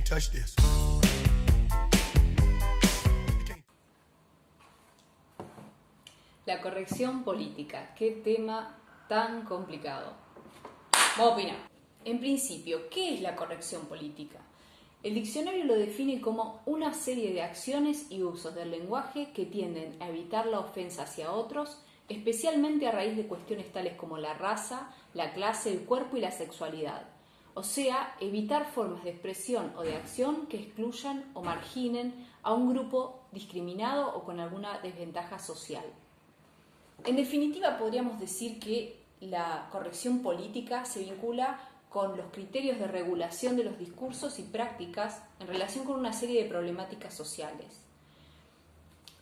Touch this. La corrección política. Qué tema tan complicado. Vamos a opinar. En principio, ¿qué es la corrección política? El diccionario lo define como una serie de acciones y usos del lenguaje que tienden a evitar la ofensa hacia otros, especialmente a raíz de cuestiones tales como la raza, la clase, el cuerpo y la sexualidad. O sea, evitar formas de expresión o de acción que excluyan o marginen a un grupo discriminado o con alguna desventaja social. En definitiva, podríamos decir que la corrección política se vincula con los criterios de regulación de los discursos y prácticas en relación con una serie de problemáticas sociales.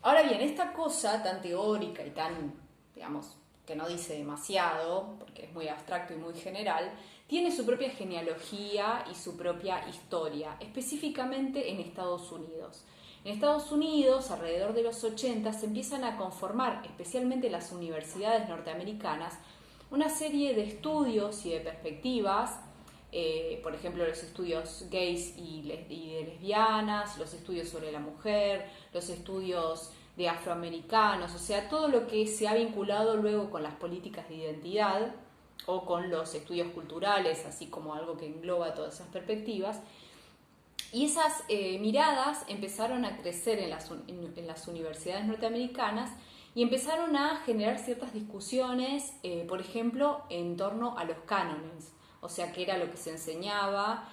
Ahora bien, esta cosa tan teórica y tan, digamos, que no dice demasiado, porque es muy abstracto y muy general, tiene su propia genealogía y su propia historia, específicamente en Estados Unidos. En Estados Unidos, alrededor de los 80, se empiezan a conformar, especialmente las universidades norteamericanas, una serie de estudios y de perspectivas, por ejemplo, los estudios gays y de lesbianas, los estudios sobre la mujer, los estudios de afroamericanos, o sea, todo lo que se ha vinculado luego con las políticas de identidad o con los estudios culturales, así como algo que engloba todas esas perspectivas. Y esas miradas empezaron a crecer en las universidades norteamericanas y empezaron a generar ciertas discusiones, por ejemplo, en torno a los cánones, o sea, qué era lo que se enseñaba,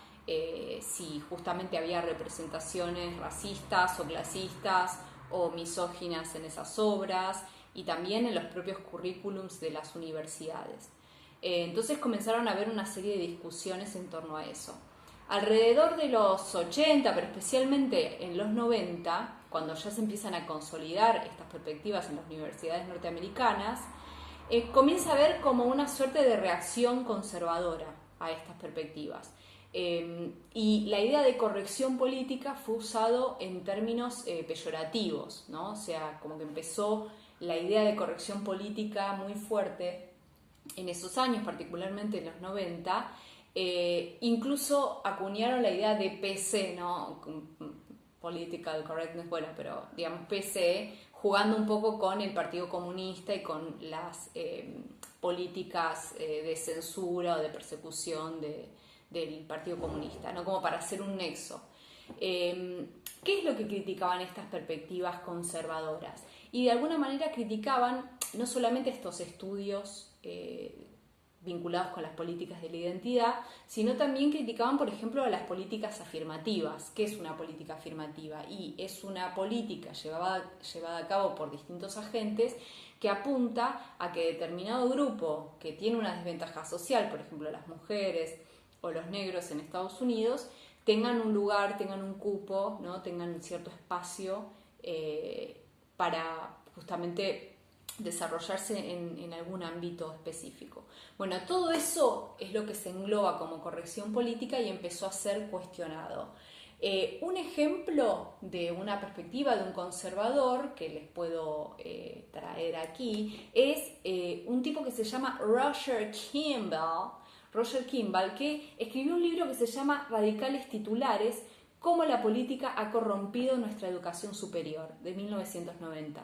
si justamente había representaciones racistas o clasistas o misóginas en esas obras y también en los propios currículums de las universidades. Entonces comenzaron a haber una serie de discusiones en torno a eso. Alrededor de los 80, pero especialmente en los 90, cuando ya se empiezan a consolidar estas perspectivas en las universidades norteamericanas, comienza a haber como una suerte de reacción conservadora a estas perspectivas. Y la idea de corrección política fue usado en términos peyorativos, ¿no? O sea, como que empezó la idea de corrección política muy fuerte en esos años, particularmente en los 90, incluso acuñaron la idea de PC, ¿no? Political Correctness, bueno, pero digamos PC, jugando un poco con el Partido Comunista y con las políticas de censura o de persecución del Partido Comunista, ¿no? Como para hacer un nexo. ¿Qué es lo que criticaban estas perspectivas conservadoras? Y de alguna manera criticaban no solamente estos estudios vinculados con las políticas de la identidad, sino también criticaban, por ejemplo, a las políticas afirmativas. ¿Qué es una política afirmativa? Y es una política llevada a cabo por distintos agentes que apunta a que determinado grupo que tiene una desventaja social, por ejemplo las mujeres o los negros en Estados Unidos, tengan un lugar, tengan un cupo, ¿no? Tengan un cierto espacio para justamente desarrollarse en algún ámbito específico. Bueno, todo eso es lo que se engloba como corrección política y empezó a ser cuestionado. Un ejemplo de una perspectiva de un conservador que les puedo traer aquí es un tipo que se llama Roger Kimball, que escribió un libro que se llama Radicales Titulares, cómo la política ha corrompido nuestra educación superior, de 1990.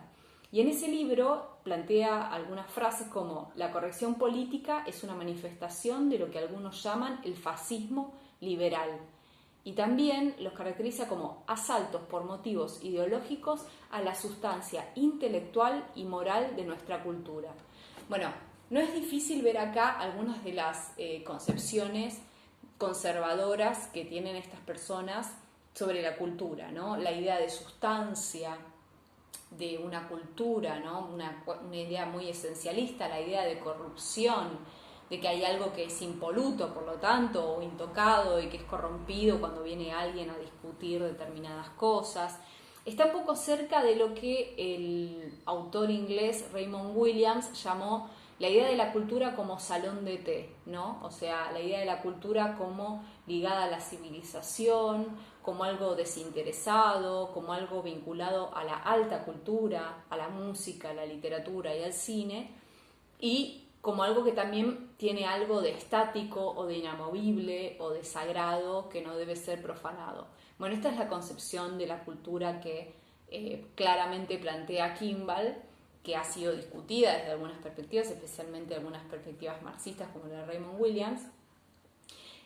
Y en ese libro plantea algunas frases como: la corrección política es una manifestación de lo que algunos llaman el fascismo liberal. Y también los caracteriza como asaltos por motivos ideológicos a la sustancia intelectual y moral de nuestra cultura. Bueno, no es difícil ver acá algunas de las concepciones conservadoras que tienen estas personas sobre la cultura, ¿no? La idea de sustancia de una cultura, ¿no? Una idea muy esencialista, la idea de corrupción, de que hay algo que es impoluto, por lo tanto, o intocado y que es corrompido cuando viene alguien a discutir determinadas cosas. Está un poco cerca de lo que el autor inglés Raymond Williams llamó la idea de la cultura como salón de té, ¿no? O sea, la idea de la cultura como ligada a la civilización, como algo desinteresado, como algo vinculado a la alta cultura, a la música, a la literatura y al cine, y como algo que también tiene algo de estático o de inamovible o de sagrado que no debe ser profanado. Bueno, esta es la concepción de la cultura que claramente plantea Kimball, que ha sido discutida desde algunas perspectivas, especialmente algunas perspectivas marxistas como la de Raymond Williams.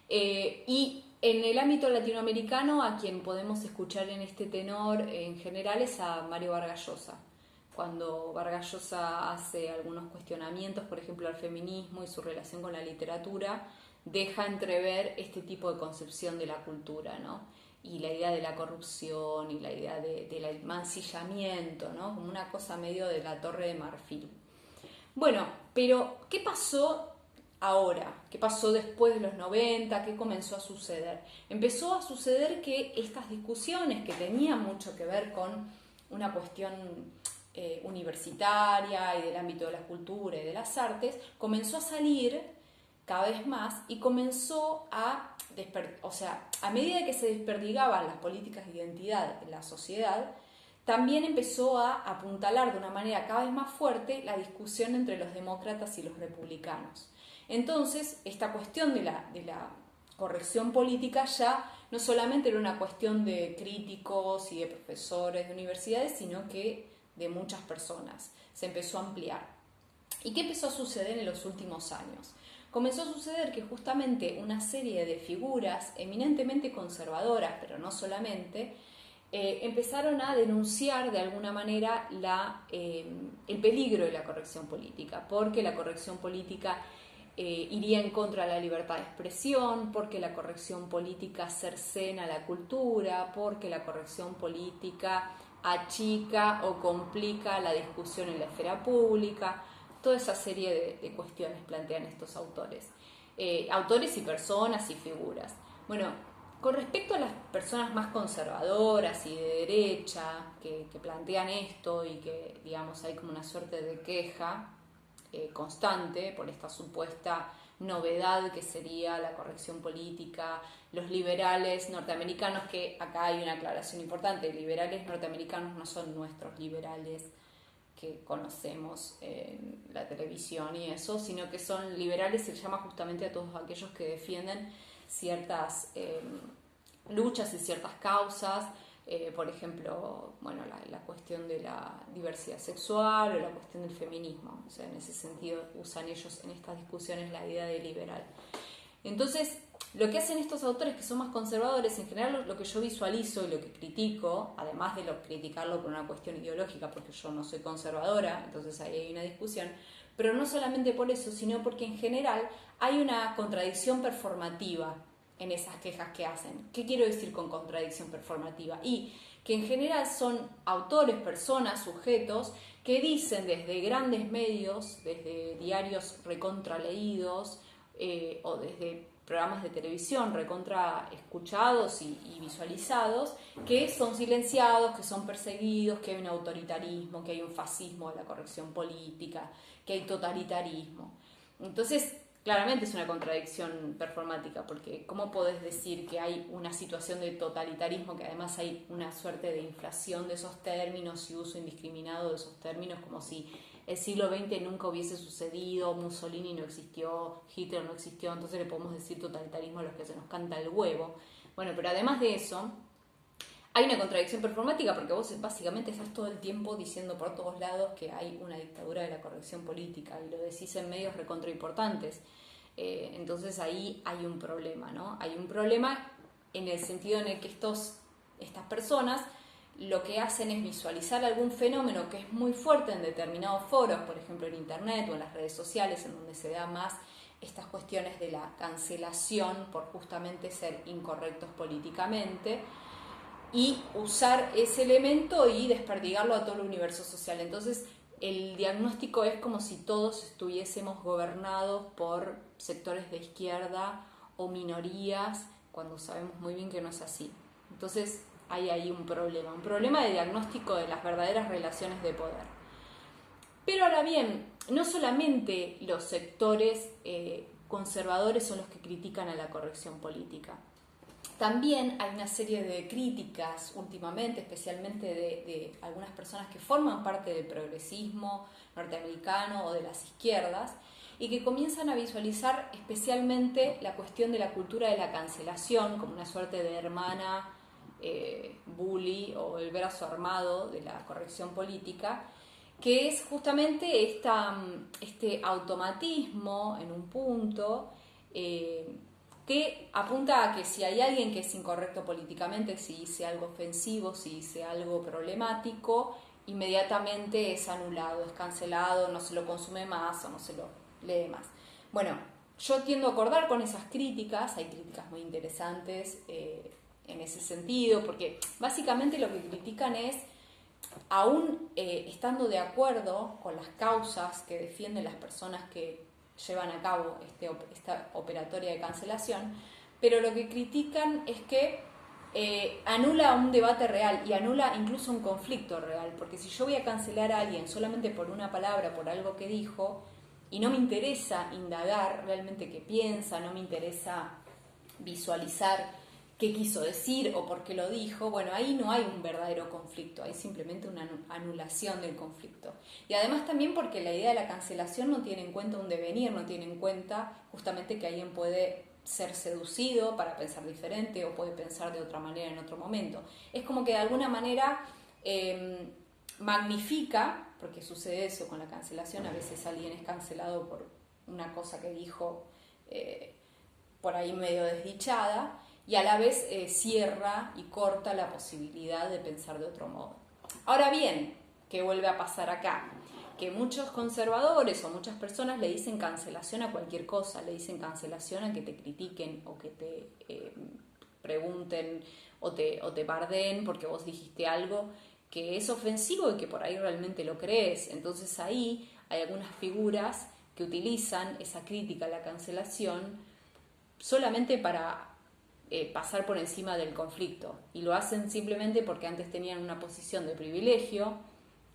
Y en el ámbito latinoamericano, a quien podemos escuchar en este tenor en general es a Mario Vargas Llosa. Cuando Vargas Llosa hace algunos cuestionamientos, por ejemplo, al feminismo y su relación con la literatura, deja entrever este tipo de concepción de la cultura, ¿no? Y la idea de la corrupción y la idea del mancillamiento, ¿no? Como una cosa medio de la Torre de Marfil. Bueno, pero ¿qué pasó ahora? ¿Qué pasó después de los 90? ¿Qué comenzó a suceder? Empezó a suceder que estas discusiones que tenían mucho que ver con una cuestión universitaria y del ámbito de la cultura y de las artes, comenzó a salir cada vez más y comenzó a a medida que se desperdigaban las políticas de identidad en la sociedad, también empezó a apuntalar de una manera cada vez más fuerte la discusión entre los demócratas y los republicanos. Entonces, esta cuestión de la corrección política ya no solamente era una cuestión de críticos y de profesores de universidades, sino que de muchas personas. Se empezó a ampliar. ¿Y qué empezó a suceder en los últimos años? Comenzó a suceder que justamente una serie de figuras eminentemente conservadoras, pero no solamente, empezaron a denunciar de alguna manera el peligro de la corrección política, porque la corrección política iría en contra de la libertad de expresión, porque la corrección política cercena la cultura, porque la corrección política achica o complica la discusión en la esfera pública. Toda esa serie de cuestiones plantean estos autores. Autores y personas y figuras. Bueno, con respecto a las personas más conservadoras y de derecha que plantean esto y que, digamos, hay como una suerte de queja constante por esta supuesta novedad que sería la corrección política, los liberales norteamericanos, que acá hay una aclaración importante, liberales norteamericanos no son nuestros liberales que conocemos en la televisión y eso, sino que son liberales, se llama justamente a todos aquellos que defienden ciertas luchas y ciertas causas, por ejemplo, bueno, la cuestión de la diversidad sexual o la cuestión del feminismo. O sea, en ese sentido usan ellos en estas discusiones la idea de liberal. Entonces, lo que hacen estos autores que son más conservadores, en general lo que yo visualizo y lo que critico, además de criticarlo por una cuestión ideológica, porque yo no soy conservadora, entonces ahí hay una discusión, pero no solamente por eso, sino porque en general hay una contradicción performativa en esas quejas que hacen. ¿Qué quiero decir con contradicción performativa? Y que en general son autores, personas, sujetos, que dicen desde grandes medios, desde diarios recontraleídos o desde programas de televisión recontra escuchados y visualizados, que son silenciados, que son perseguidos, que hay un autoritarismo, que hay un fascismo de la corrección política, que hay totalitarismo. Entonces, claramente es una contradicción performática, porque ¿cómo podés decir que hay una situación de totalitarismo, que además hay una suerte de inflación de esos términos y uso indiscriminado de esos términos, como si el siglo XX nunca hubiese sucedido, Mussolini no existió, Hitler no existió, entonces le podemos decir totalitarismo a los que se nos canta el huevo? Bueno, pero además de eso, hay una contradicción performática, porque vos básicamente estás todo el tiempo diciendo por todos lados que hay una dictadura de la corrección política y lo decís en medios recontra importantes. Entonces ahí hay un problema, ¿no? Hay un problema en el sentido en el que estas personas lo que hacen es visualizar algún fenómeno que es muy fuerte en determinados foros, por ejemplo en internet o en las redes sociales, en donde se da más estas cuestiones de la cancelación por justamente ser incorrectos políticamente, y usar ese elemento y desperdigarlo a todo el universo social. Entonces el diagnóstico es como si todos estuviésemos gobernados por sectores de izquierda o minorías, cuando sabemos muy bien que no es así. Entonces hay ahí un problema de diagnóstico de las verdaderas relaciones de poder. Pero ahora bien, no solamente los sectores conservadores son los que critican a la corrección política. También hay una serie de críticas últimamente, especialmente de algunas personas que forman parte del progresismo norteamericano o de las izquierdas, y que comienzan a visualizar especialmente la cuestión de la cultura de la cancelación como una suerte de hermana bully o el brazo armado de la corrección política, que es justamente este automatismo en un punto que apunta a que si hay alguien que es incorrecto políticamente, si dice algo ofensivo, si dice algo problemático, inmediatamente es anulado, es cancelado, no se lo consume más o no se lo lee más. Bueno, yo tiendo a acordar con esas críticas, hay críticas muy interesantes en ese sentido, porque básicamente lo que critican es, aún estando de acuerdo con las causas que defienden las personas que llevan a cabo esta operatoria de cancelación, pero lo que critican es que anula un debate real y anula incluso un conflicto real, porque si yo voy a cancelar a alguien solamente por una palabra, por algo que dijo, y no me interesa indagar realmente qué piensa, no me interesa visualizar qué quiso decir o por qué lo dijo, bueno, ahí no hay un verdadero conflicto, hay simplemente una anulación del conflicto. Y además también porque la idea de la cancelación no tiene en cuenta un devenir, no tiene en cuenta justamente que alguien puede ser seducido para pensar diferente o puede pensar de otra manera en otro momento. Es como que de alguna manera magnifica, porque sucede eso con la cancelación, a veces alguien es cancelado por una cosa que dijo por ahí medio desdichada, y a la vez cierra y corta la posibilidad de pensar de otro modo. Ahora bien, ¿qué vuelve a pasar acá? Que muchos conservadores o muchas personas le dicen cancelación a cualquier cosa, le dicen cancelación a que te critiquen o que te pregunten o te bardeen porque vos dijiste algo que es ofensivo y que por ahí realmente lo crees. Entonces ahí hay algunas figuras que utilizan esa crítica a la cancelación solamente para pasar por encima del conflicto, y lo hacen simplemente porque antes tenían una posición de privilegio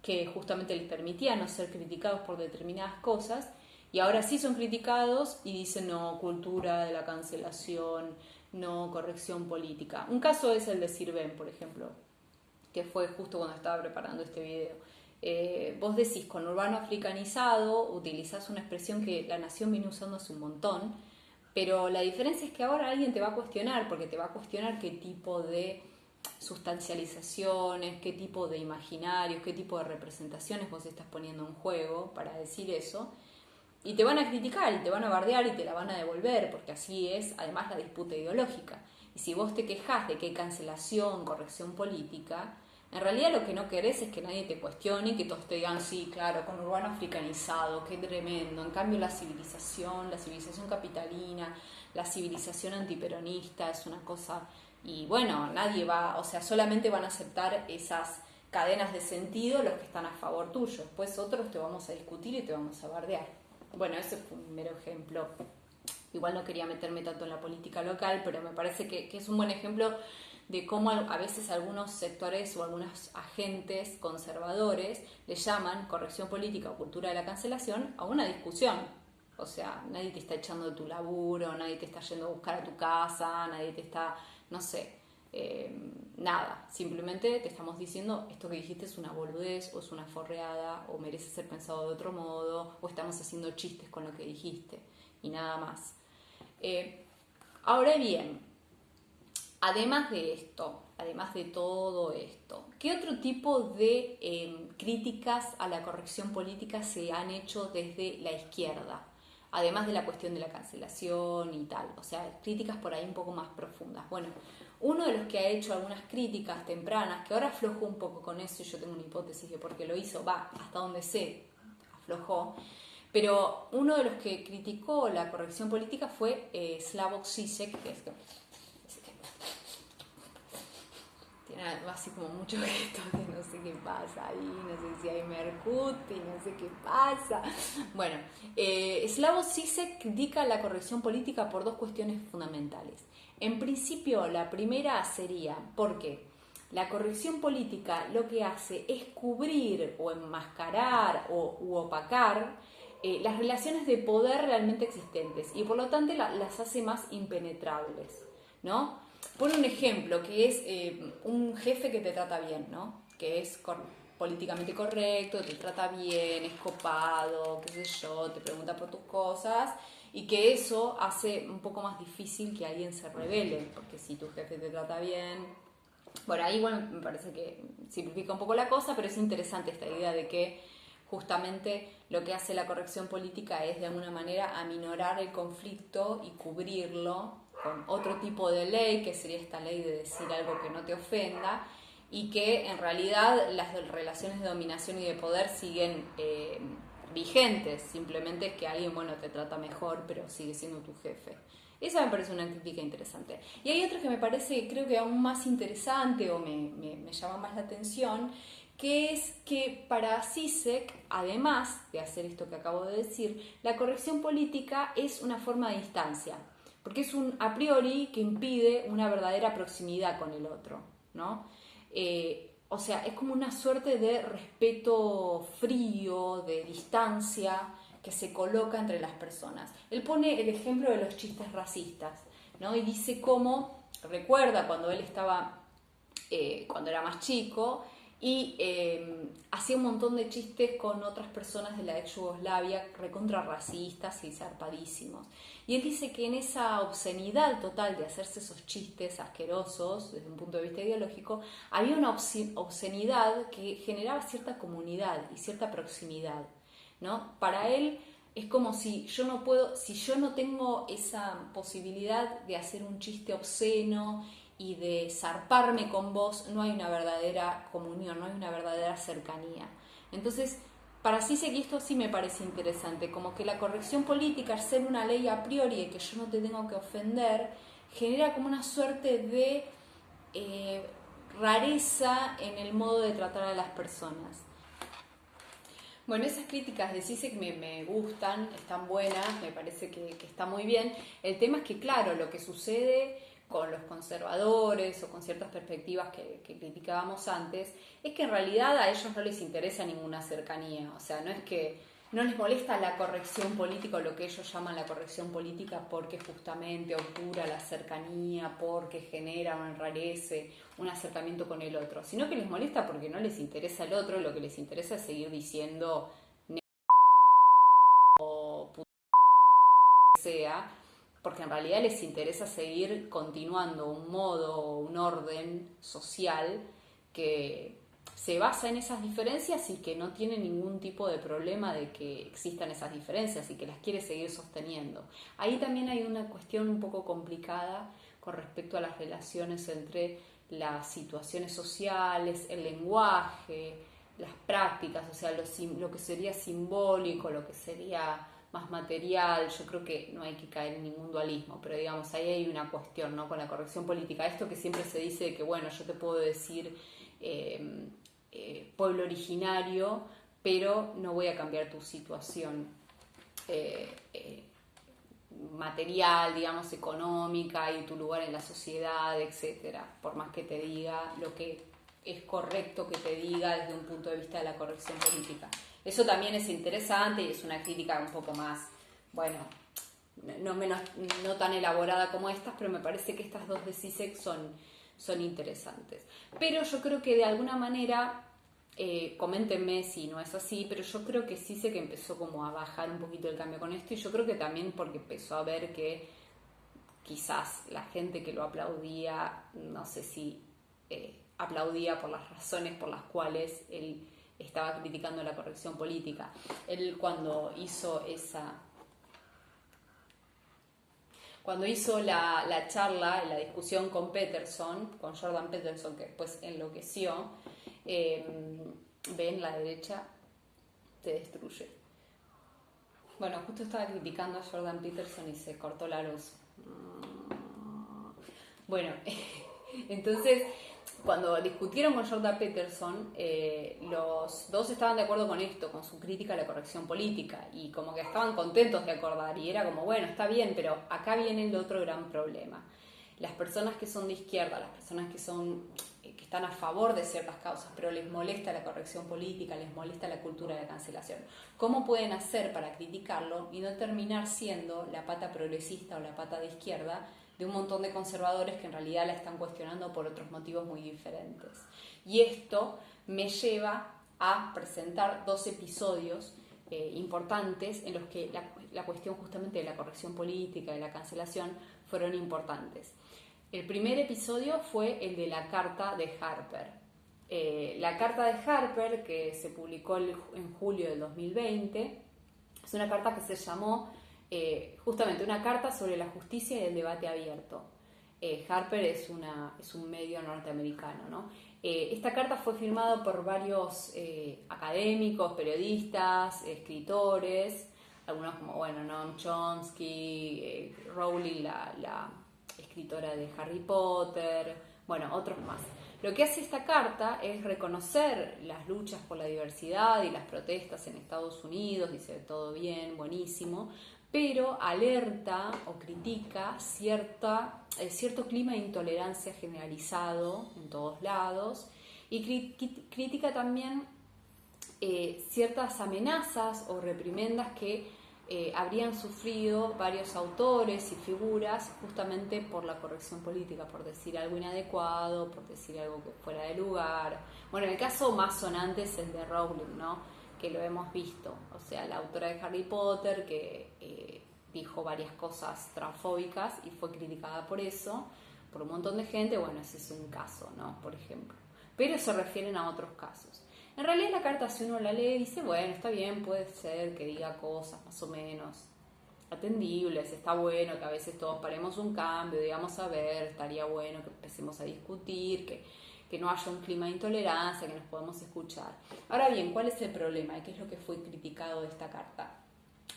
que justamente les permitía no ser criticados por determinadas cosas, y ahora sí son criticados y dicen no, cultura de la cancelación, no, corrección política. Un caso es el de Sirven, por ejemplo, que fue justo cuando estaba preparando este video. Vos decís conurbano africanizado, utilizás una expresión que La Nación viene usando hace un montón, pero la diferencia es que ahora alguien te va a cuestionar, porque te va a cuestionar qué tipo de sustancializaciones, qué tipo de imaginarios, qué tipo de representaciones vos estás poniendo en juego para decir eso, y te van a criticar y te van a bardear y te la van a devolver, porque así es además la disputa ideológica. Y si vos te quejás de que hay cancelación, corrección política, en realidad lo que no querés es que nadie te cuestione y que todos te digan, sí, claro, conurbano africanizado, qué tremendo. En cambio la civilización capitalina, la civilización antiperonista es una cosa, y bueno, nadie va, o sea, solamente van a aceptar esas cadenas de sentido los que están a favor tuyo. Después otros te vamos a discutir y te vamos a bardear. Bueno, ese fue un mero ejemplo. Igual no quería meterme tanto en la política local, pero me parece que es un buen ejemplo de cómo a veces algunos sectores o algunos agentes conservadores le llaman corrección política o cultura de la cancelación a una discusión. O sea, nadie te está echando de tu laburo, nadie te está yendo a buscar a tu casa, nadie te está, no sé, nada. Simplemente te estamos diciendo esto que dijiste es una boludez o es una forreada o merece ser pensado de otro modo o estamos haciendo chistes con lo que dijiste y nada más. Ahora bien, además de esto, además de todo esto, ¿qué otro tipo de críticas a la corrección política se han hecho desde la izquierda? Además de la cuestión de la cancelación y tal, o sea, críticas por ahí un poco más profundas. Bueno, uno de los que ha hecho algunas críticas tempranas, que ahora aflojó un poco con eso, y yo tengo una hipótesis de por qué lo hizo, hasta donde sé, aflojó, pero uno de los que criticó la corrección política fue Slavoj Žižek, que es tiene así como muchos gestos que no sé qué pasa ahí, no sé si hay Mercuti, no sé qué pasa. Bueno, Slavoj Žižek critica la corrección política por dos cuestiones fundamentales. En principio, la primera sería porque la corrección política lo que hace es cubrir o enmascarar u opacar las relaciones de poder realmente existentes y por lo tanto las hace más impenetrables, ¿no? Pone un ejemplo que es un jefe que te trata bien, ¿no? Que es políticamente correcto, te trata bien, es copado, qué sé yo, te pregunta por tus cosas y que eso hace un poco más difícil que alguien se rebele, porque si tu jefe te trata bien, bueno, ahí bueno, me parece que simplifica un poco la cosa, pero es interesante esta idea de que justamente lo que hace la corrección política es de alguna manera aminorar el conflicto y cubrirlo con otro tipo de ley, que sería esta ley de decir algo que no te ofenda, y que en realidad las relaciones de dominación y de poder siguen vigentes, simplemente es que alguien, bueno, te trata mejor, pero sigue siendo tu jefe. Esa me parece una crítica interesante. Y hay otra que me parece, creo que aún más interesante o me llama más la atención, que es que para Zizek, además de hacer esto que acabo de decir, la corrección política es una forma de distancia, porque es un a priori que impide una verdadera proximidad con el otro, ¿no? O sea, es como una suerte de respeto frío, de distancia, que se coloca entre las personas. Él pone el ejemplo de los chistes racistas, ¿no? Y dice cómo, recuerda cuando él estaba, cuando era más chico, y hacía un montón de chistes con otras personas de la ex Yugoslavia, recontra racistas y zarpadísimos. Y él dice que en esa obscenidad total de hacerse esos chistes asquerosos desde un punto de vista ideológico, había una obscenidad que generaba cierta comunidad y cierta proximidad, ¿no? Para él es como si yo no puedo, si yo no tengo esa posibilidad de hacer un chiste obsceno y de zarparme con vos, no hay una verdadera comunión, no hay una verdadera cercanía. Entonces, para Zizek, y esto sí me parece interesante, como que la corrección política, al ser una ley a priori y que yo no te tengo que ofender, genera como una suerte de rareza en el modo de tratar a las personas. Bueno, esas críticas de Zizek me gustan, están buenas, me parece que está muy bien. El tema es que, claro, lo que sucede con los conservadores o con ciertas perspectivas que criticábamos antes, es que en realidad a ellos no les interesa ninguna cercanía. O sea, no es que no les molesta la corrección política o lo que ellos llaman la corrección política porque justamente obtura la cercanía, porque genera o enrarece un acercamiento con el otro, sino que les molesta porque no les interesa el otro, lo que les interesa es seguir diciendo o sea, porque en realidad les interesa seguir continuando un modo, un orden social que se basa en esas diferencias y que no tiene ningún tipo de problema de que existan esas diferencias y que las quiere seguir sosteniendo. Ahí también hay una cuestión un poco complicada con respecto a las relaciones entre las situaciones sociales, el lenguaje, las prácticas, o sea, lo que sería simbólico, lo que sería más material. Yo creo que no hay que caer en ningún dualismo, pero digamos, ahí hay una cuestión, ¿no? Con la corrección política, esto que siempre se dice de que, bueno, yo te puedo decir pueblo originario, pero no voy a cambiar tu situación material, digamos, económica y tu lugar en la sociedad, etcétera, por más que te diga lo que es correcto que te diga desde un punto de vista de la corrección política. Eso también es interesante y es una crítica un poco más, bueno, no tan elaborada como estas, pero me parece que estas dos de Zizek son interesantes. Pero yo creo que de alguna manera, coméntenme si no es así, pero yo creo que Zizek empezó como a bajar un poquito el cambio con esto, y yo creo que también porque empezó a ver que quizás la gente que lo aplaudía, no sé si aplaudía por las razones por las cuales él estaba criticando la corrección política. Él cuando hizo la charla, la discusión con Jordan Peterson, que después enloqueció, ven, la derecha te destruye. Bueno, justo estaba criticando a Jordan Peterson y se cortó la luz. Bueno, entonces, cuando discutieron con Jordan Peterson, los dos estaban de acuerdo con esto, con su crítica a la corrección política, y como que estaban contentos de acordar, y era como, bueno, está bien, pero acá viene el otro gran problema. las personas que son de izquierda, las personas que están a favor de ciertas causas, pero les molesta la corrección política, les molesta la cultura de cancelación, ¿cómo pueden hacer para criticarlo y no terminar siendo la pata progresista o la pata de izquierda de un montón de conservadores que en realidad la están cuestionando por otros motivos muy diferentes? Y esto me lleva a presentar 2 episodios importantes en los que la cuestión justamente de la corrección política, de la cancelación, fueron importantes. El primer episodio fue el de la carta de Harper. La carta de Harper, que se publicó en julio del 2020, es una carta que se llamó justamente una carta sobre la justicia y el debate abierto. Harper es un medio norteamericano, ¿no? Esta carta fue firmada por varios académicos, periodistas, escritores, algunos como, bueno, Noam Chomsky, Rowling, la escritora de Harry Potter, bueno, otros más. Lo que hace esta carta es reconocer las luchas por la diversidad y las protestas en Estados Unidos, dice todo bien, buenísimo, pero alerta o critica cierto clima de intolerancia generalizado en todos lados y critica también ciertas amenazas o reprimendas que habrían sufrido varios autores y figuras justamente por la corrección política, por decir algo inadecuado, por decir algo que fuera de lugar. Bueno, el caso más sonante es el de Rowling, ¿no? Que lo hemos visto, o sea, la autora de Harry Potter que dijo varias cosas transfóbicas y fue criticada por eso, por un montón de gente. Bueno, ese es un caso, ¿no? Por ejemplo. Pero se refieren a otros casos. En realidad la carta, si uno la lee, dice, bueno, está bien, puede ser que diga cosas más o menos atendibles, está bueno que a veces todos paremos un cambio, digamos, a ver, estaría bueno que empecemos a discutir, que no haya un clima de intolerancia, que nos podamos escuchar. Ahora bien, ¿cuál es el problema y qué es lo que fue criticado de esta carta?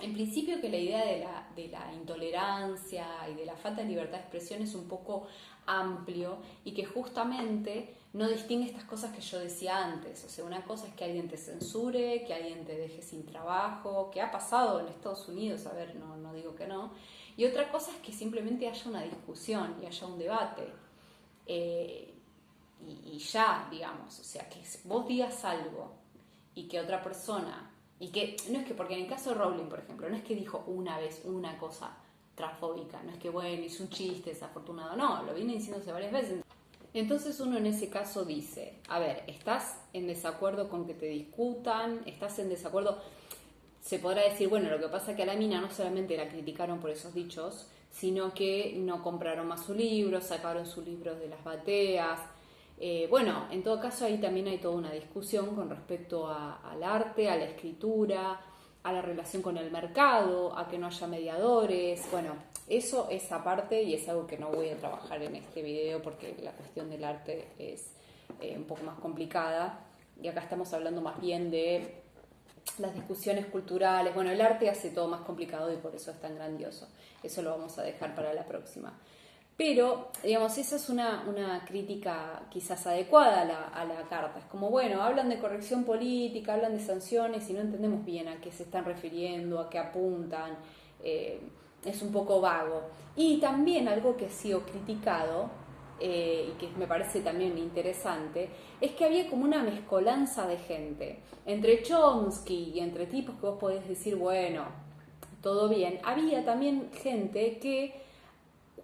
En principio que la idea de la intolerancia y de la falta de libertad de expresión es un poco amplio y que justamente no distingue estas cosas que yo decía antes. O sea, una cosa es que alguien te censure, que alguien te deje sin trabajo, que ha pasado en Estados Unidos, a ver, no digo que no. Y otra cosa es que simplemente haya una discusión y haya un debate. Y ya, digamos, o sea, que vos digas algo y que otra persona, y que no es que, porque en el caso de Rowling, por ejemplo, no es que dijo una vez una cosa transfóbica, no es que, bueno, hizo un chiste desafortunado, no, lo viene diciéndose varias veces. Entonces uno en ese caso dice, a ver, ¿estás en desacuerdo con que te discutan? ¿Estás en desacuerdo? Se podrá decir, bueno, lo que pasa es que a la mina no solamente la criticaron por esos dichos, sino que no compraron más su libro, sacaron sus libros de las bateas. Bueno, en todo caso ahí también hay toda una discusión con respecto al arte, a la escritura, a la relación con el mercado, a que no haya mediadores. Bueno, eso es aparte y es algo que no voy a trabajar en este video porque la cuestión del arte es un poco más complicada y acá estamos hablando más bien de las discusiones culturales. Bueno, el arte hace todo más complicado y por eso es tan grandioso. Eso lo vamos a dejar para la próxima. Pero, digamos, esa es una crítica quizás adecuada a la carta. Es como, bueno, hablan de corrección política, hablan de sanciones y no entendemos bien a qué se están refiriendo, a qué apuntan. Es un poco vago. Y también algo que ha sido criticado y que me parece también interesante, es que había como una mezcolanza de gente. Entre Chomsky y entre tipos que vos podés decir, bueno, todo bien. Había también gente que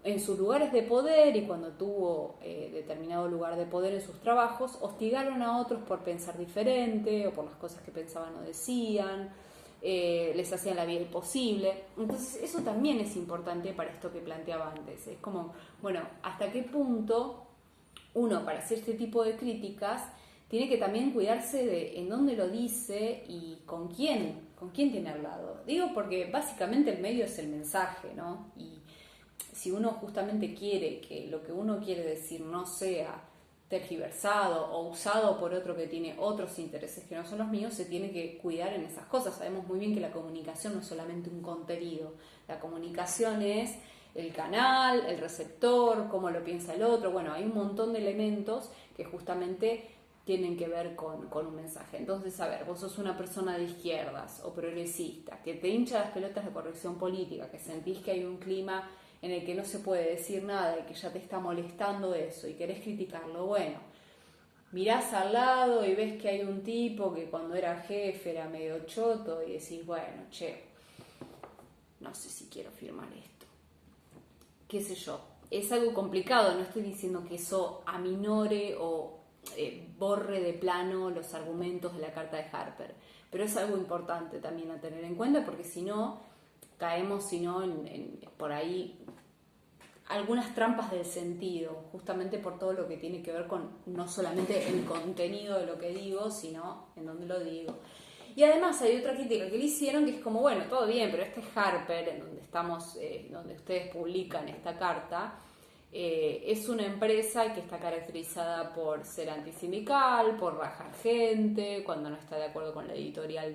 en sus lugares de poder y cuando tuvo determinado lugar de poder en sus trabajos, hostigaron a otros por pensar diferente o por las cosas que pensaban o decían, les hacían la vida imposible. Entonces eso también es importante para esto que planteaba antes. Es como, bueno, hasta qué punto uno para hacer este tipo de críticas tiene que también cuidarse de en dónde lo dice y con quién tiene al lado. Digo porque básicamente el medio es el mensaje, ¿no? Y si uno justamente quiere que lo que uno quiere decir no sea tergiversado o usado por otro que tiene otros intereses que no son los míos, se tiene que cuidar en esas cosas. Sabemos muy bien que la comunicación no es solamente un contenido, la comunicación es el canal, el receptor, cómo lo piensa el otro. Bueno, hay un montón de elementos que justamente tienen que ver con un mensaje. Entonces, a ver, vos sos una persona de izquierdas o progresista, que te hincha las pelotas de corrección política, que sentís que hay un clima en el que no se puede decir nada y que ya te está molestando eso y querés criticarlo, bueno, mirás al lado y ves que hay un tipo que cuando era jefe era medio choto y decís, bueno, che, no sé si quiero firmar esto. Qué sé yo, es algo complicado, no estoy diciendo que eso aminore o borre de plano los argumentos de la carta de Harper, pero es algo importante también a tener en cuenta porque si no, caemos por ahí algunas trampas del sentido, justamente por todo lo que tiene que ver con no solamente el contenido de lo que digo, sino en dónde lo digo. Y además hay otra crítica que le hicieron que es como, bueno, todo bien, pero este Harper, en donde estamos, donde ustedes publican esta carta, es una empresa que está caracterizada por ser antisindical, por rajar gente, cuando no está de acuerdo con la editorial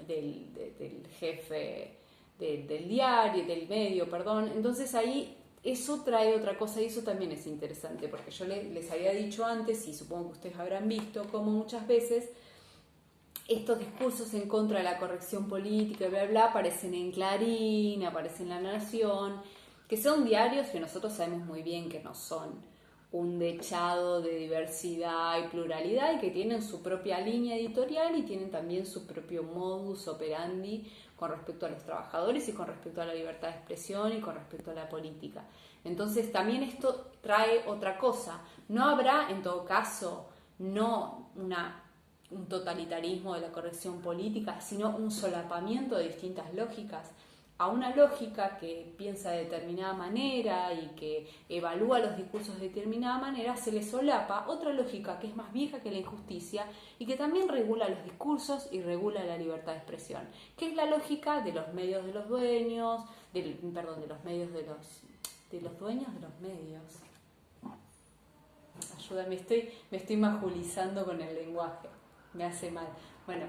del jefe del diario, del medio, perdón. Entonces ahí eso trae otra cosa y eso también es interesante, porque yo les había dicho antes, y supongo que ustedes habrán visto, como muchas veces estos discursos en contra de la corrección política y bla, bla, aparecen en Clarín, aparecen en La Nación, que son diarios que nosotros sabemos muy bien que no son un dechado de diversidad y pluralidad y que tienen su propia línea editorial y tienen también su propio modus operandi con respecto a los trabajadores y con respecto a la libertad de expresión y con respecto a la política. Entonces también esto trae otra cosa. No habrá, en todo caso, no un totalitarismo de la corrección política, sino un solapamiento de distintas lógicas a una lógica que piensa de determinada manera y que evalúa los discursos de determinada manera, se le solapa otra lógica que es más vieja que la injusticia y que también regula los discursos y regula la libertad de expresión, que es la lógica de los medios de los dueños, de los medios de los dueños de los medios. Ayúdame, me estoy majulizando con el lenguaje, me hace mal. Bueno,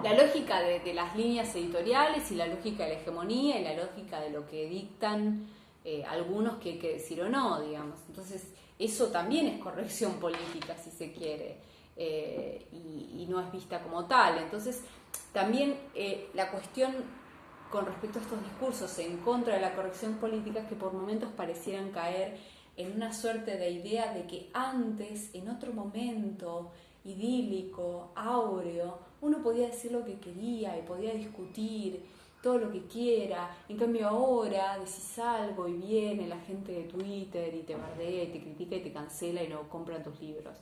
la lógica de las líneas editoriales y la lógica de la hegemonía y la lógica de lo que dictan algunos que hay que decir o no, digamos. Entonces, eso también es corrección política, si se quiere, y no es vista como tal. Entonces, también la cuestión con respecto a estos discursos en contra de la corrección política es que por momentos parecieran caer en una suerte de idea de que antes, en otro momento idílico, áureo, uno podía decir lo que quería y podía discutir todo lo que quiera. En cambio ahora decís algo y viene la gente de Twitter y te bardea y te critica y te cancela y no compra tus libros.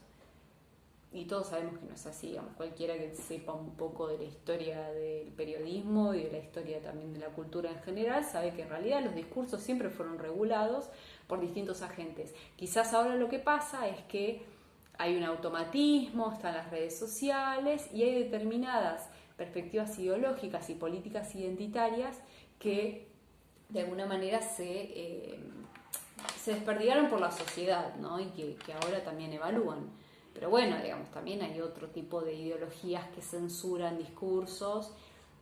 Y todos sabemos que no es así, digamos, cualquiera que sepa un poco de la historia del periodismo y de la historia también de la cultura en general sabe que en realidad los discursos siempre fueron regulados por distintos agentes. Quizás ahora lo que pasa es que hay un automatismo, están las redes sociales y hay determinadas perspectivas ideológicas y políticas identitarias que de alguna manera se desperdigaron por la sociedad, ¿no? Y que ahora también evalúan. Pero bueno, digamos, también hay otro tipo de ideologías que censuran discursos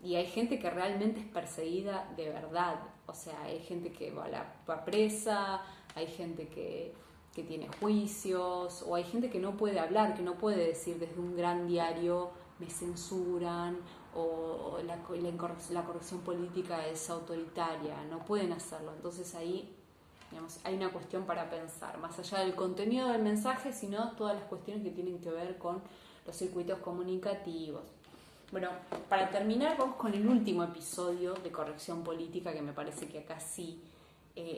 y hay gente que realmente es perseguida de verdad. O sea, hay gente que va presa, hay gente que tiene juicios, o hay gente que no puede hablar, que no puede decir desde un gran diario me censuran, o la corrección política es autoritaria, no pueden hacerlo. Entonces ahí, digamos, hay una cuestión para pensar, más allá del contenido del mensaje, sino todas las cuestiones que tienen que ver con los circuitos comunicativos. Bueno, para terminar, vamos con el último episodio de corrección política, que me parece que acá sí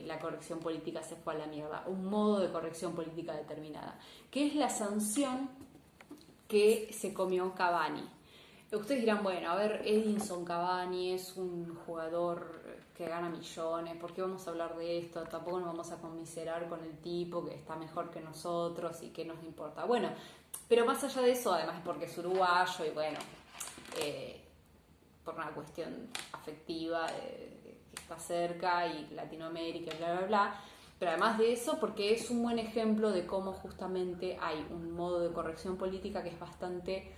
la corrección política se fue a la mierda, un modo de corrección política determinada, que es la sanción que se comió Cavani. Ustedes dirán, bueno, a ver, Edinson Cavani es un jugador que gana millones, ¿por qué vamos a hablar de esto? Tampoco nos vamos a conmiserar con el tipo que está mejor que nosotros y que nos importa. Bueno, pero más allá de eso, además porque es uruguayo y bueno, por una cuestión afectiva que está cerca y Latinoamérica, bla, bla, bla. Pero además de eso, porque es un buen ejemplo de cómo justamente hay un modo de corrección política que es bastante,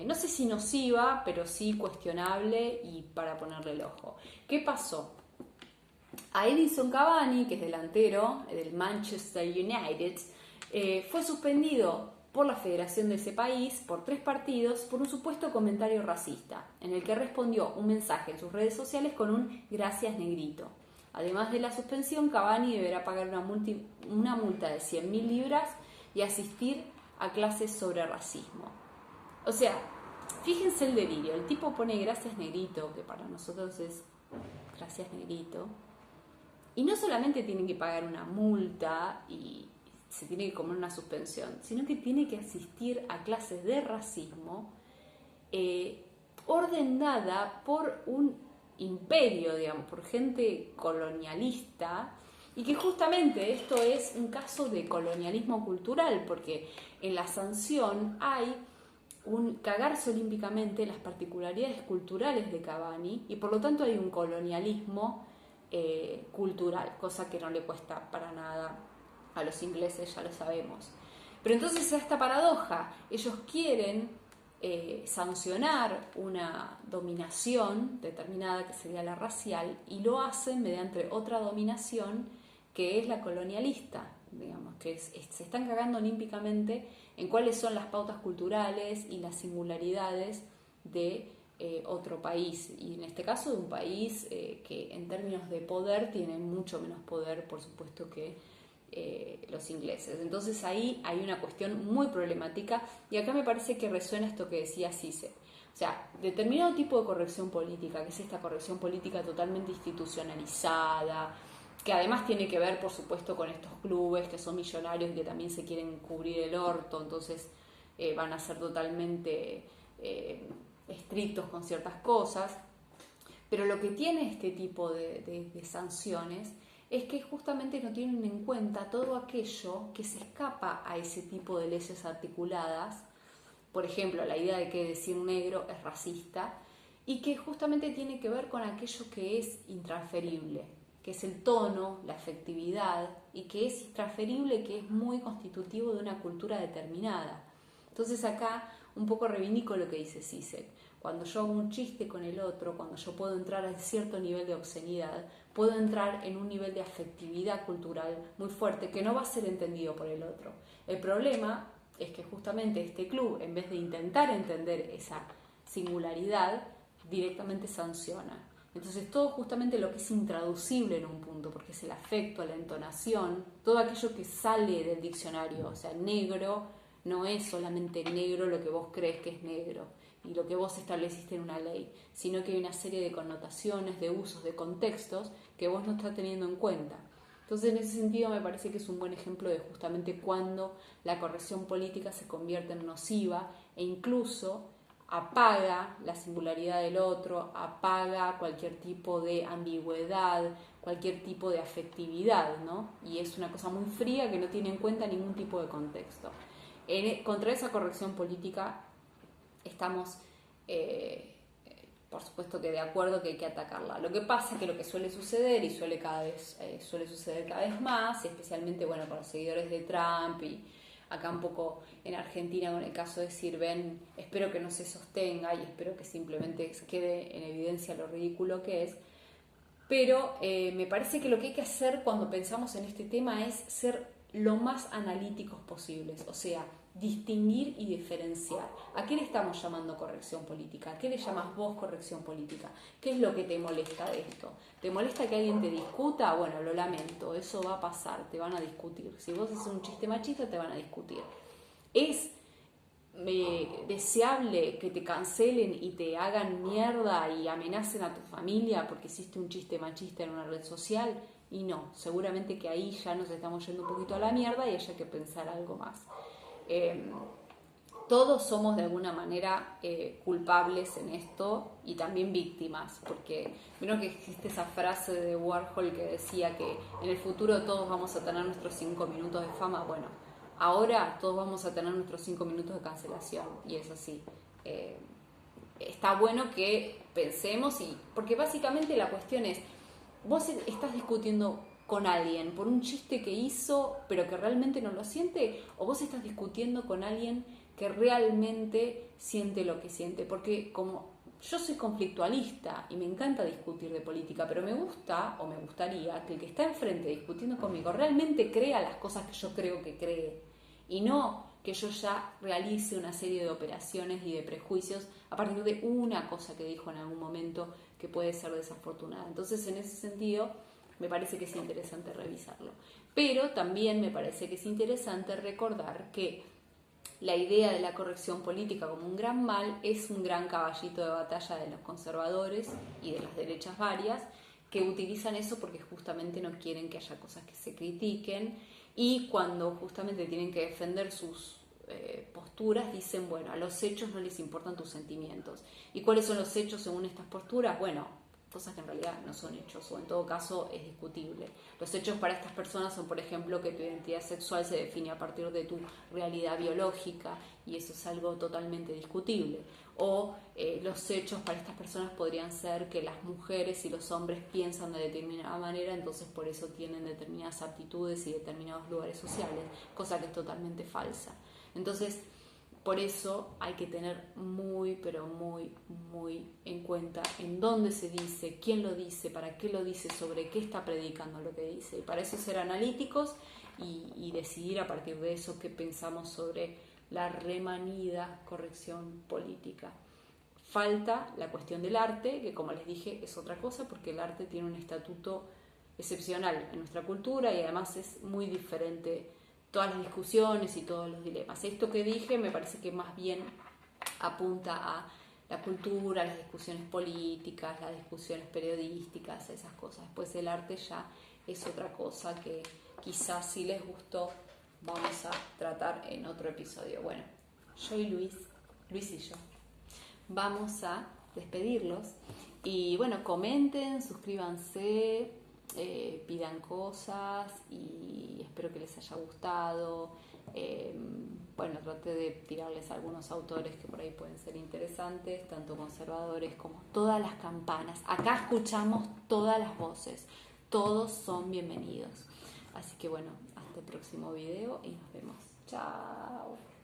no sé si nociva, pero sí cuestionable y para ponerle el ojo. ¿Qué pasó? A Edinson Cavani, que es delantero del Manchester United, fue suspendido por la federación de ese país por 3 partidos por un supuesto comentario racista, en el que respondió un mensaje en sus redes sociales con un gracias negrito. Además de la suspensión, Cavani deberá pagar una multa de 100.000 libras y asistir a clases sobre racismo. O sea, fíjense el delirio. El tipo pone gracias negrito, que para nosotros es gracias negrito. Y no solamente tiene que pagar una multa y se tiene que comer una suspensión, sino que tiene que asistir a clases de racismo ordenada por un imperio, digamos, por gente colonialista, y que justamente esto es un caso de colonialismo cultural, porque en la sanción hay un cagarse olímpicamente las particularidades culturales de Cavani, y por lo tanto hay un colonialismo cultural, cosa que no le cuesta para nada a los ingleses, ya lo sabemos. Pero entonces está esta paradoja, ellos quieren sancionar una dominación determinada que sería la racial, y lo hacen mediante otra dominación que es la colonialista, digamos, que se están cagando olímpicamente en cuáles son las pautas culturales y las singularidades de otro país, y en este caso de un país que en términos de poder tiene mucho menos poder, por supuesto, que los ingleses. Entonces ahí hay una cuestión muy problemática, y acá me parece que resuena esto que decía Zizek. O sea, determinado tipo de corrección política, que es esta corrección política totalmente institucionalizada, que además tiene que ver, por supuesto, con estos clubes que son millonarios y que también se quieren cubrir el orto, entonces van a ser totalmente estrictos con ciertas cosas. Pero lo que tiene este tipo de sanciones es que justamente no tienen en cuenta todo aquello que se escapa a ese tipo de leyes articuladas. Por ejemplo, la idea de que decir negro es racista, y que justamente tiene que ver con aquello que es intransferible, que es el tono, la afectividad, y que es intransferible, que es muy constitutivo de una cultura determinada. Entonces acá un poco reivindico lo que dice Zizek. Cuando yo hago un chiste con el otro, cuando yo puedo entrar a cierto nivel de obscenidad, puedo entrar en un nivel de afectividad cultural muy fuerte que no va a ser entendido por el otro. El problema es que justamente este club, en vez de intentar entender esa singularidad, directamente sanciona. Entonces todo justamente lo que es intraducible en un punto, porque es el afecto, la entonación, todo aquello que sale del diccionario, o sea, negro no es solamente negro lo que vos crees que es negro y lo que vos estableciste en una ley, sino que hay una serie de connotaciones, de usos, de contextos que vos no estás teniendo en cuenta. Entonces, en ese sentido, me parece que es un buen ejemplo de justamente cuando la corrección política se convierte en nociva e incluso apaga la singularidad del otro, apaga cualquier tipo de ambigüedad, cualquier tipo de afectividad, ¿no? Y es una cosa muy fría que no tiene en cuenta ningún tipo de contexto. Contra esa corrección política estamos, por supuesto que de acuerdo que hay que atacarla. Lo que pasa es que lo que suele suceder, y suele suceder cada vez más, y especialmente bueno, con los seguidores de Trump, y acá un poco en Argentina con el caso de Sirven, espero que no se sostenga y espero que simplemente quede en evidencia lo ridículo que es. Pero me parece que lo que hay que hacer cuando pensamos en este tema es ser lo más analíticos posibles, o sea, distinguir y diferenciar. ¿A qué le estamos llamando corrección política? ¿A qué le llamas vos corrección política? ¿Qué es lo que te molesta de esto? ¿Te molesta que alguien te discuta? Bueno, lo lamento, eso va a pasar, te van a discutir. Si vos haces un chiste machista, te van a discutir. ¿Es deseable que te cancelen y te hagan mierda y amenacen a tu familia porque hiciste un chiste machista en una red social? Y no, seguramente que ahí ya nos estamos yendo un poquito a la mierda y hay que pensar algo más. Todos somos de alguna manera culpables en esto y también víctimas, porque vieron que existe esa frase de Warhol que decía que en el futuro todos vamos a tener nuestros 5 minutos de fama. Bueno, ahora todos vamos a tener nuestros 5 minutos de cancelación, y es así. Está bueno que pensemos, porque básicamente la cuestión es, vos estás discutiendo con alguien por un chiste que hizo pero que realmente no lo siente, o vos estás discutiendo con alguien que realmente siente lo que siente. Porque como yo soy conflictualista y me encanta discutir de política, pero me gusta o me gustaría que el que está enfrente discutiendo conmigo realmente crea las cosas que yo creo que cree, y no que yo ya realice una serie de operaciones y de prejuicios a partir de una cosa que dijo en algún momento que puede ser desafortunada. Entonces, en ese sentido, me parece que es interesante revisarlo. Pero también me parece que es interesante recordar que la idea de la corrección política como un gran mal es un gran caballito de batalla de los conservadores y de las derechas varias, que utilizan eso porque justamente no quieren que haya cosas que se critiquen, y cuando justamente tienen que defender sus posturas dicen, bueno, a los hechos no les importan tus sentimientos. ¿Y cuáles son los hechos según estas posturas? Bueno, cosas que en realidad no son hechos, o en todo caso es discutible. Los hechos para estas personas son, por ejemplo, que tu identidad sexual se define a partir de tu realidad biológica, y eso es algo totalmente discutible. O los hechos para estas personas podrían ser que las mujeres y los hombres piensan de determinada manera, entonces por eso tienen determinadas aptitudes y determinados lugares sociales, cosa que es totalmente falsa. Entonces, por eso hay que tener muy, pero muy, muy en cuenta en dónde se dice, quién lo dice, para qué lo dice, sobre qué está predicando lo que dice. Y para eso ser analíticos y decidir a partir de eso qué pensamos sobre la remanida corrección política. Falta la cuestión del arte, que como les dije es otra cosa, porque el arte tiene un estatuto excepcional en nuestra cultura y además es muy diferente todas las discusiones y todos los dilemas. Esto que dije me parece que más bien apunta a la cultura, las discusiones políticas, las discusiones periodísticas, esas cosas. Después el arte ya es otra cosa que quizás si les gustó vamos a tratar en otro episodio. Bueno, yo y Luis y yo vamos a despedirlos y bueno, comenten, suscríbanse, pidan cosas y espero que les haya gustado. Bueno, traté de tirarles algunos autores que por ahí pueden ser interesantes, tanto conservadores como todas las campanas. Acá escuchamos todas las voces, todos son bienvenidos. Así que bueno, hasta el próximo video y nos vemos. Chao.